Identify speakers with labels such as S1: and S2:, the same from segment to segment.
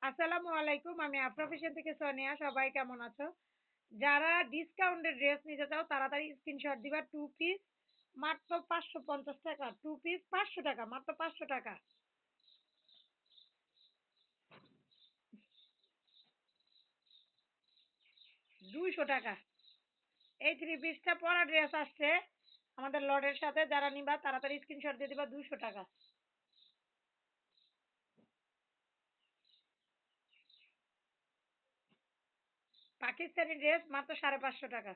S1: আসসালামু আলাইকুম। আমি আফরা ফ্যাশন থেকে সোনিয়া। সবাই কেমন আছো? যারা ডিসকাউন্টের ড্রেস নিতে চাও তাড়াতাড়ি স্ক্রিনশট দিবা। 2 পিস মাত্র 550 টাকা। 2 পিস 500 টাকা, মাত্র 500 টাকা। 200 টাকা। এই 3 পিসটা পরা ড্রেস আসছে আমাদের লটের সাথে। যারা নিবা তাড়াতাড়ি স্ক্রিনশট দিয়ে দিবা। 200 টাকা। পাকিস্তানি ড্রেস মাত্র 550 টাকা।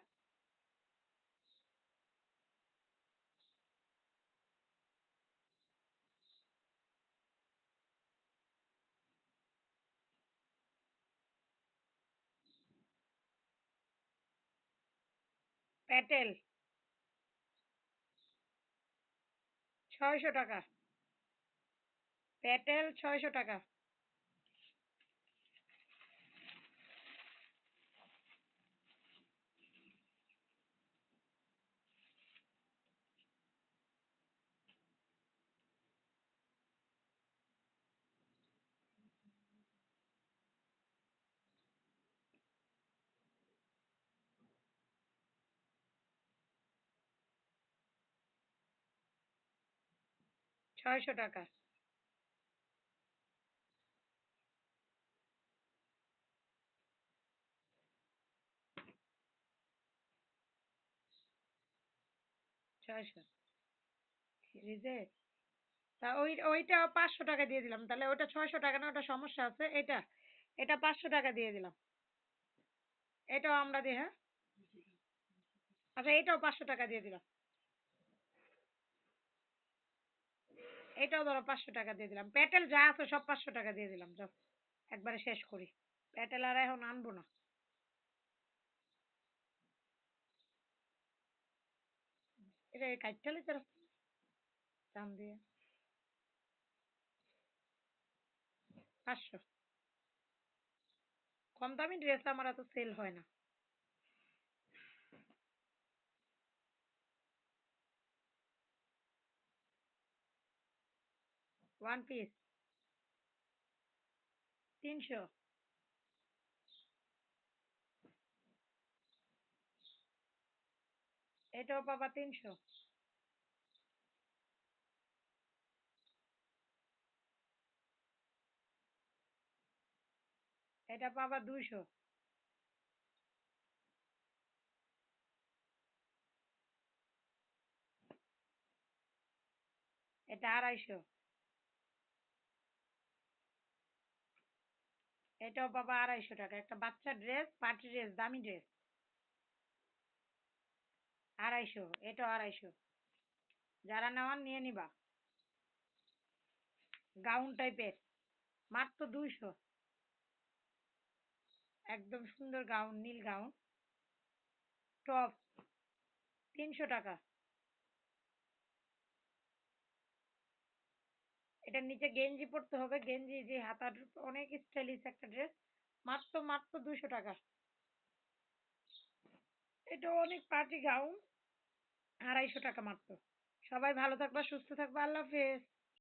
S1: প্যাটেল 600 টাকা। প্যাটেল 600 টাকা। 600 টাকা। 600 রিজেক্ট। তা ওইটা 500 টাকা দিয়ে দিলাম। তাহলে ওটা 600 টাকা না? ওটা সমস্যা আছে। এটা 500 টাকা দিয়ে দিলাম। এটাও আমরা দিই, হ্যাঁ। আচ্ছা, এটাও 500 টাকা দিয়ে দিলাম। এটাও ধরো 500 টাকা দিয়ে দিলাম। প্যাটেল যা আছে সব 500 টাকা দিয়ে দিলাম। যাও, একবারে শেষ করি। প্যাটেল আর এখন আনবো না। এটা কাটতে তোর দাম দিয়ে 500। কম দামি ড্রেস আমার এত সেল হয় না। One piece 300। এটাও পাবা 300। এটা পাবা 200। এটা 250। এটাও পাবা 250 টাকা। একটা বাচ্চা ড্রেস, পার্টি ড্রেস, দামি ড্রেস। 250। এটাও 250। যারা নেওয়ার নিয়ে নিবা। গাউন টাইপের মাত্র 200। একদম সুন্দর গাউন, নীল গাউন। টপ 300 টাকা। এটার নিচে গেঞ্জি পরতে হবে। গেঞ্জি যে হাতার, অনেক স্টাইলিশ একটা ড্রেস। মাত্র 200 টাকা। এটা অনেক পার্টি গাউন। 250 টাকা মাত্র। সবাই ভালো থাকবা, সুস্থ থাকবা। আল্লাহ হাফেজ।